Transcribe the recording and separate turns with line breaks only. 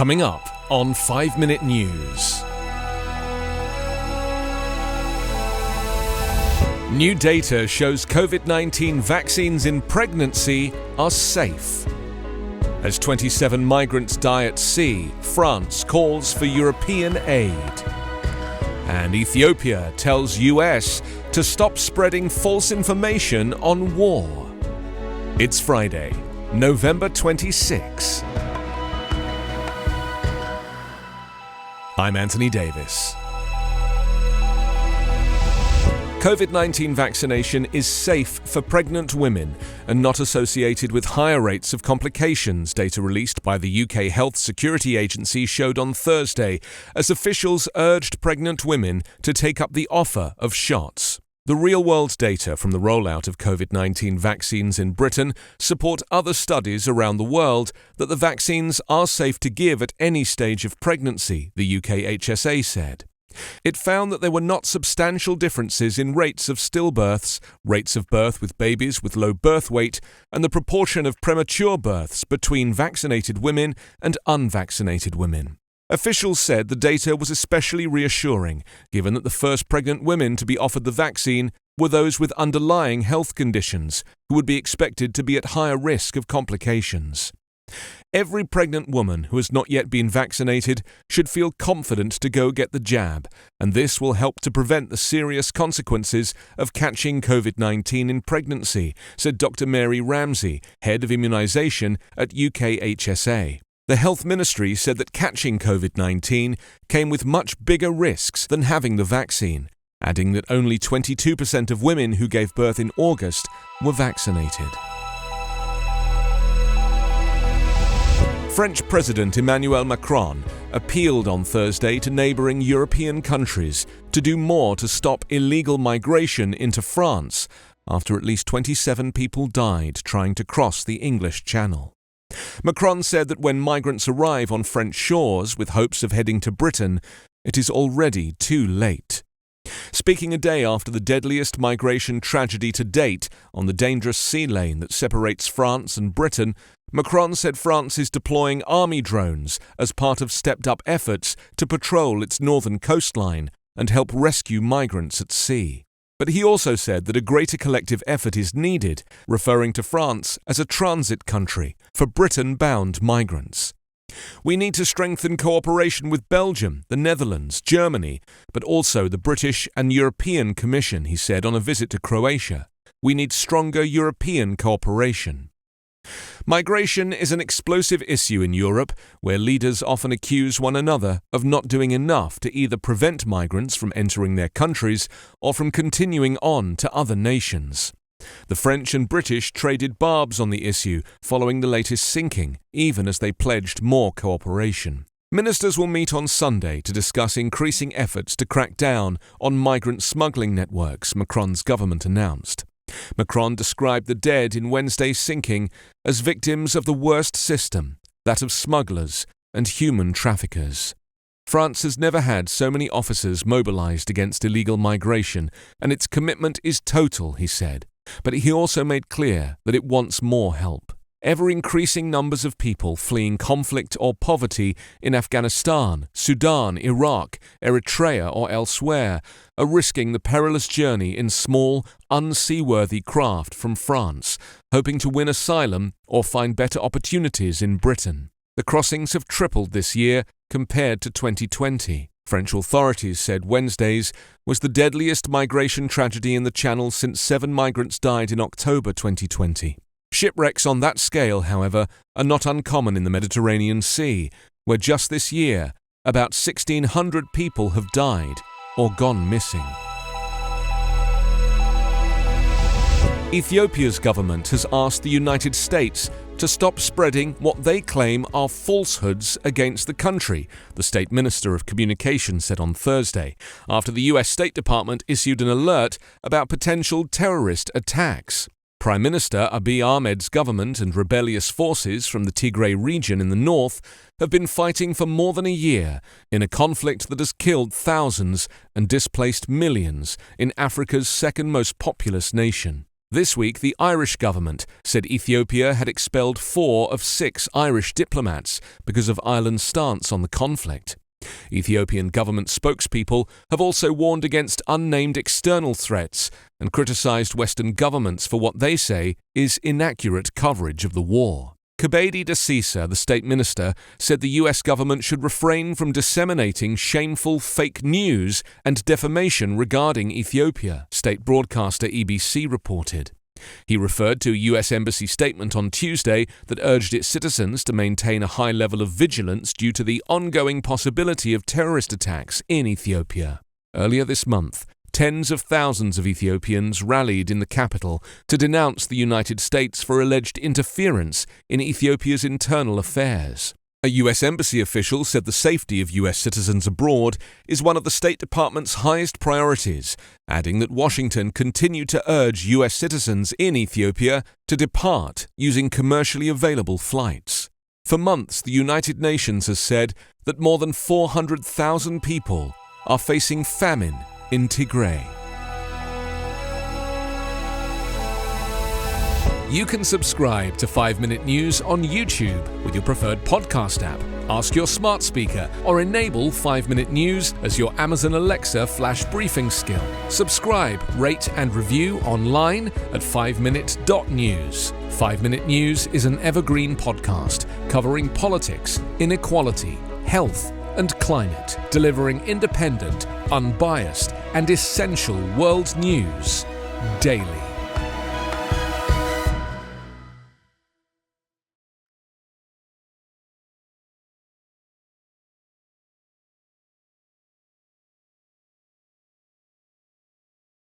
Coming up on 5 Minute News. New data shows COVID-19 vaccines in pregnancy are safe. As 27 migrants die at sea, France calls for European aid. And Ethiopia tells US to stop spreading false information on war. It's Friday, November 26. I'm Anthony Davis. COVID-19 vaccination is safe for pregnant women and not associated with higher rates of complications, data released by the UK Health Security Agency showed on Thursday, as officials urged pregnant women to take up the offer of shots. The real-world data from the rollout of COVID-19 vaccines in Britain support other studies around the world that the vaccines are safe to give at any stage of pregnancy, the UK HSA said. It found that there were not substantial differences in rates of stillbirths, rates of birth with babies with low birth weight, and the proportion of premature births between vaccinated women and unvaccinated women. Officials said the data was especially reassuring, given that the first pregnant women to be offered the vaccine were those with underlying health conditions, who would be expected to be at higher risk of complications. Every pregnant woman who has not yet been vaccinated should feel confident to go get the jab, and this will help to prevent the serious consequences of catching COVID-19 in pregnancy, said Dr. Mary Ramsey, head of immunisation at UK HSA. The Health Ministry said that catching COVID-19 came with much bigger risks than having the vaccine, adding that only 22% of women who gave birth in August were vaccinated. French President Emmanuel Macron appealed on Thursday to neighbouring European countries to do more to stop illegal migration into France after at least 27 people died trying to cross the English Channel. Macron said that when migrants arrive on French shores with hopes of heading to Britain, it is already too late. Speaking a day after the deadliest migration tragedy to date on the dangerous sea lane that separates France and Britain, Macron said France is deploying army drones as part of stepped-up efforts to patrol its northern coastline and help rescue migrants at sea. But he also said that a greater collective effort is needed, referring to France as a transit country for Britain-bound migrants. We need to strengthen cooperation with Belgium, the Netherlands, Germany, but also the British and European Commission, he said on a visit to Croatia. We need stronger European cooperation. Migration is an explosive issue in Europe, where leaders often accuse one another of not doing enough to either prevent migrants from entering their countries or from continuing on to other nations. The French and British traded barbs on the issue following the latest sinking, even as they pledged more cooperation. Ministers will meet on Sunday to discuss increasing efforts to crack down on migrant smuggling networks, Macron's government announced. Macron described the dead in Wednesday's sinking as victims of the worst system, that of smugglers and human traffickers. France has never had so many officers mobilized against illegal migration, and its commitment is total, he said. But he also made clear that it wants more help. Ever-increasing numbers of people fleeing conflict or poverty in Afghanistan, Sudan, Iraq, Eritrea or elsewhere are risking the perilous journey in small, unseaworthy craft from France, hoping to win asylum or find better opportunities in Britain. The crossings have tripled this year compared to 2020. French authorities said Wednesday's was the deadliest migration tragedy in the Channel since 7 migrants died in October 2020. Shipwrecks on that scale, however, are not uncommon in the Mediterranean Sea, where just this year, about 1,600 people have died or gone missing. Ethiopia's government has asked the United States to stop spreading what they claim are falsehoods against the country, the State Minister of Communication said on Thursday, after the US State Department issued an alert about potential terrorist attacks. Prime Minister Abiy Ahmed's government and rebellious forces from the Tigray region in the north have been fighting for more than a year in a conflict that has killed thousands and displaced millions in Africa's second most populous nation. This week, the Irish government said Ethiopia had expelled 4 of 6 Irish diplomats because of Ireland's stance on the conflict. Ethiopian government spokespeople have also warned against unnamed external threats and criticised Western governments for what they say is inaccurate coverage of the war. Kebede Dasisa, the state minister, said the US government should refrain from disseminating shameful fake news and defamation regarding Ethiopia, state broadcaster EBC reported. He referred to a US embassy statement on Tuesday that urged its citizens to maintain a high level of vigilance due to the ongoing possibility of terrorist attacks in Ethiopia. Earlier this month, tens of thousands of Ethiopians rallied in the capital to denounce the United States for alleged interference in Ethiopia's internal affairs. A US embassy official said the safety of US citizens abroad is one of the State Department's highest priorities, adding that Washington continued to urge US citizens in Ethiopia to depart using commercially available flights. For months, the United Nations has said that more than 400,000 people are facing famine in Tigray. You can subscribe to 5-Minute News on YouTube with your preferred podcast app. Ask your smart speaker or enable 5-Minute News as your Amazon Alexa flash briefing skill. Subscribe, rate and review online at 5minute.news. 5-Minute News is an Evergreen podcast covering politics, inequality, health and climate, delivering independent, unbiased and essential world news daily.